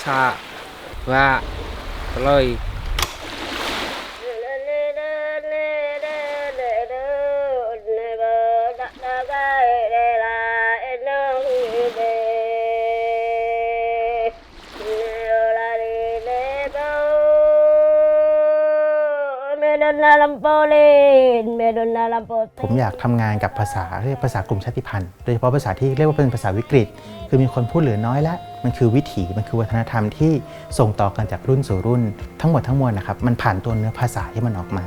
xa và lờiผมอยากทำงานกับภาษาเรียกภาษากลุ่มชาติพันธุ์โดยเฉพาะภาษาที่เรียกว่าเป็นภาษาวิกฤตคือมีคนพูดเหลือน้อยและมันคือวิถีมันคือวัฒนธรรมที่ส่งต่อกันจากรุ่นสู่รุ่นทั้งหมดทั้งมวลนะครับมันผ่านตัวเนื้อภาษาที่มันออกมา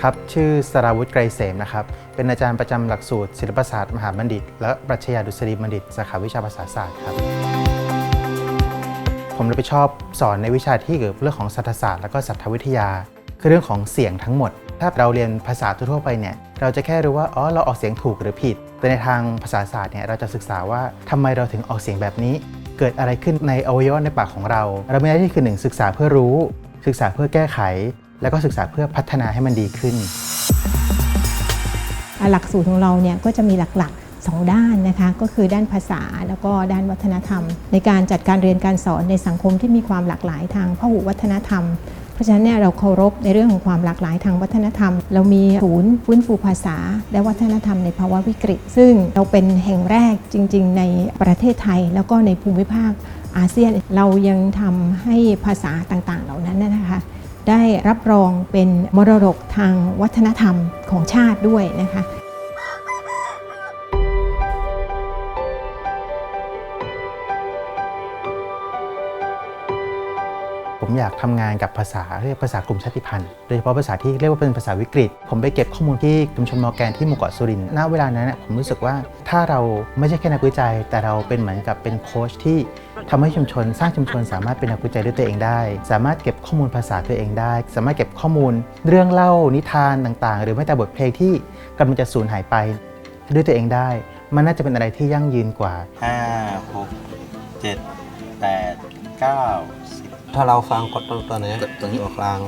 ครับชื่อสราวุฒิไกรเสมนะครับเป็นอาจารย์ประจำหลักสูตรศิลปศาสตร์มหาบัณฑิตและปรัชญาดุษฎีบัณฑิตสาขาวิชาภาษาศาสตร์ครับผมเลยไปชอบสอนในวิชาที่เกี่ยวกับเรื่องของสัทธศาสตร์และก็สัทธวิทยาคือเรื่องของเสียงทั้งหมดถ้าเราเรียนภาษาทั่วไปเนี่ยเราจะแค่รู้ว่าเราออกเสียงถูกหรือผิดแต่ในทางภาษาศาสตร์เนี่ยเราจะศึกษาว่าทำไมเราถึงออกเสียงแบบนี้เกิดอะไรขึ้นในอวัยวะในปากของเรามีหน้าที่คือ1ศึกษาเพื่อรู้ศึกษาเพื่อแก้ไขแล้วก็ศึกษาเพื่อพัฒนาให้มันดีขึ้นหลักสูตรของเราเนี่ยก็จะมีหลักๆ2ด้านนะคะก็คือด้านภาษาแล้วก็ด้านวัฒนธรรมในการจัดการเรียนการสอนในสังคมที่มีความหลากหลายทางพหุวัฒนธรรมเพราะฉะนั้นเนี่ยเราเคารพในเรื่องของความหลากหลายทางวัฒนธรรมเรามีศูนย์ฟื้นฟูภาษาและวัฒนธรรมในภาวะวิกฤตซึ่งเราเป็นแห่งแรกจริงๆในประเทศไทยแล้วก็ในภูมิภาคอาเซียนเรายังทำให้ภาษาต่างๆเหล่านั้นนะคะได้รับรองเป็นมรดกทางวัฒนธรรมของชาติด้วยนะคะผมอยากทำงานกับภาษาเรียกภาษากลุ่มชาติพันธุ์โดยเฉพาะภาษาที่เรียกว่าเป็นภาษาวิกฤตผมไปเก็บข้อมูลที่ชุมชนมอร์แกนที่หมู่เกาะสุรินทร์ณเวลานั้นผมรู้สึกว่าถ้าเราไม่ใช่แค่นักวิจัยแต่เราเป็นเหมือนกับเป็นโค้ชที่ทำให้ชุมชนสร้างชุมชนสามารถเป็นนักวิจัยด้วยตัวเองได้สามารถเก็บข้อมูลภาษาตัวเองได้สามารถเก็บข้อมูลเรื่องเล่านิทานต่างๆหรือแม้แต่บทเพลงที่กำลังจะสูญหายไปด้วยตัวเองได้มันน่าจะเป็นอะไรที่ยั่งยืนกว่า5 6 7 8 9 10ถ้าเราฟังกดตัวนี้ตัวกลาง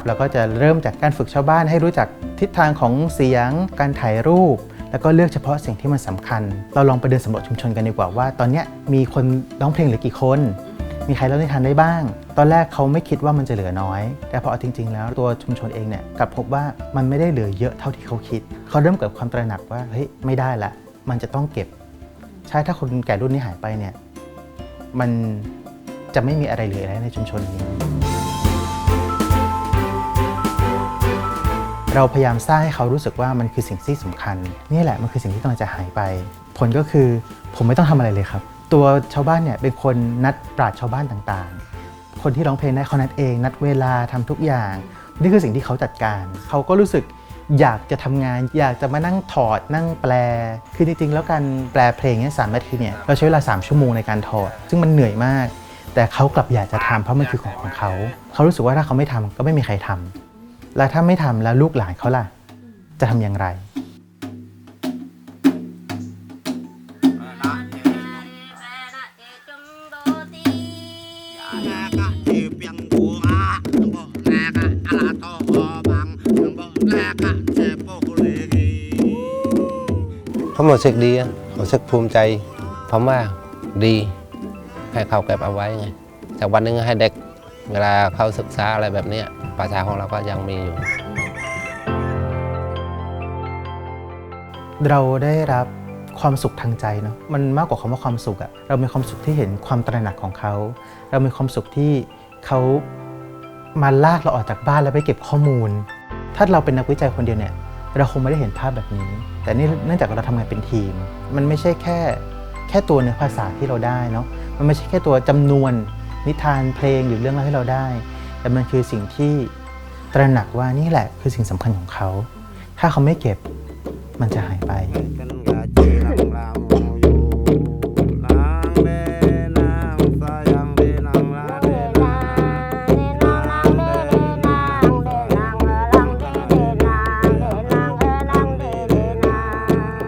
เราก็จะเริ่มจากการฝึกชาวบ้านให้รู้จักทิศทางของเสียงการถ่ายรูปแล้วก็เลือกเฉพาะสิ่งที่มันสำคัญเราลองไปเดินสำรวจชุมชนกันดีกว่าว่าตอนนี้มีคนร้องเพลงเหลือกี่คนมีใครเล่านิทานได้บ้างตอนแรกเขาไม่คิดว่ามันจะเหลือน้อยแต่พอจริงๆแล้วตัวชุมชนเองเนี่ยกลับพบว่ามันไม่ได้เหลือเยอะเท่าที่เขาคิดเขาเริ่มเกิดความตระหนักว่าเฮ้ยไม่ได้ละมันจะต้องเก็บใช่ถ้าคนแก่รุ่นนี้หายไปเนี่ยมันจะไม่มีอะไรเหลืออะไรในชุมชนนี้เราพยายามสร้างให้เขารู้สึกว่ามันคือสิ่งที่สำคัญนี่แหละมันคือสิ่งที่กำลังจะหายไปผลก็คือผมไม่ต้องทำอะไรเลยครับตัวชาวบ้านเนี่ยเป็นคนนัดปราชญ์ชาวบ้านต่างๆคนที่ร้องเพลงได้เขานัดเองนัดเวลาทำทุกอย่างนี่คือสิ่งที่เขาจัดการเขาก็รู้สึกอยากจะทำงานอยากจะมานั่งถอดนั่งแปลคือจริงๆแล้วการแปลเพลงเนี่ย3 นาทีเนี่ยเราใช้เวลา3 ชั่วโมงในการถอดซึ่งมันเหนื่อยมากแต่เขากลับอยากจะทำเพราะมันคือของเขาเขารู้สึกว่าถ้าเขาไม่ทำก็ไม่มีใครทำและถ้าไม่ทำแล้วลูกหลานเขาล่ะจะทำอย่างไรผมรู้สึกดีรู้สึกภูมิใจผมว่าดีให้เขาเก็บเอาไว้ไงจากวันนึงให้เด็กเวลาเขาศึกษาอะไรแบบนี้ภาษาของเราก็ยังมีอยู่เราได้รับความสุขทางใจเนาะมันมากกว่าคำว่าความสุขอะเรามีความสุขที่เห็นความตระหนักของเขาเรามีความสุขที่เขามาลากเราออกจากบ้านแล้วไปเก็บข้อมูลถ้าเราเป็นนักวิจัยคนเดียวเนี่ยเราคงไม่ได้เห็นภาพแบบนี้แต่นี่เนื่องจากเราทำงานเป็นทีมมันไม่ใช่แค่ตัวเนื้อภาษาที่เราได้เนาะมันไม่ใช่แค่ตัวจำนวนนิทานเพลงหรือเรื่องราวที่เราได้แต่มันคือสิ่งที่ตระหนักว่านี่แหละคือสิ่งสำคัญของเขาถ้าเขาไม่เก็บมันจะหายไป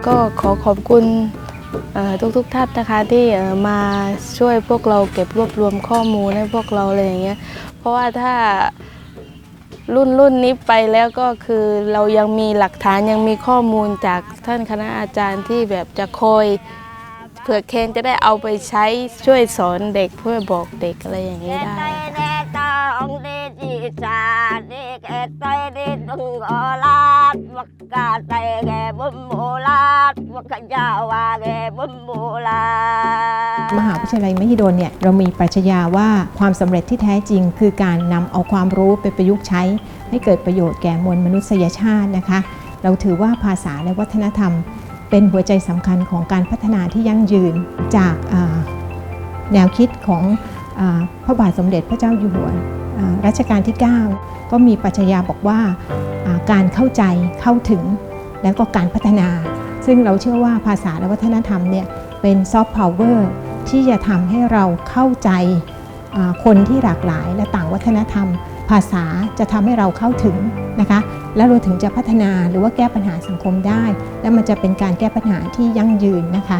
ก็ขอขอบคุณทุกท่านนะคะที่มาช่วยพวกเราเก็บรวบรวมข้อมูลให้พวกเราอะไรอย่างเงี้ยเพราะว่าถ้า รุ่นนี้ไปแล้วก็คือเรายังมีหลักฐานยังมีข้อมูลจากท่านคณะอาจารย์ที่แบบจะคอยเผื่อเคนจะได้เอาไปใช้ช่วยสอนเด็กเพื่อบอกเด็กอะไรอย่างนี้ได้มหาวิทยาลัยมหิดลเนี่ยเรามีปรัชญาว่าความสำเร็จที่แท้จริงคือการนำเอาความรู้ไปประยุกต์ใช้ให้เกิดประโยชน์แก่มวลมนุษยชาตินะคะเราถือว่าภาษาและวัฒนธรรมเป็นหัวใจสำคัญของการพัฒนาที่ยั่งยืนจากแนวคิดของพระบาทสมเด็จพระเจ้าอยู่หัวรัชกาลที่ 9 ก็มีปรัชญาบอกว่าการเข้าใจเข้าถึงแล้วก็การพัฒนาซึ่งเราเชื่อว่าภาษาและวัฒนธรรมเนี่ยเป็นซอฟต์พาวเวอร์ที่จะทำให้เราเข้าใจคนที่หลากหลายและต่างวัฒนธรรมภาษาจะทำให้เราเข้าถึงนะคะแล้วเราถึงจะพัฒนาหรือว่าแก้ปัญหาสังคมได้และมันจะเป็นการแก้ปัญหาที่ยั่งยืนนะคะ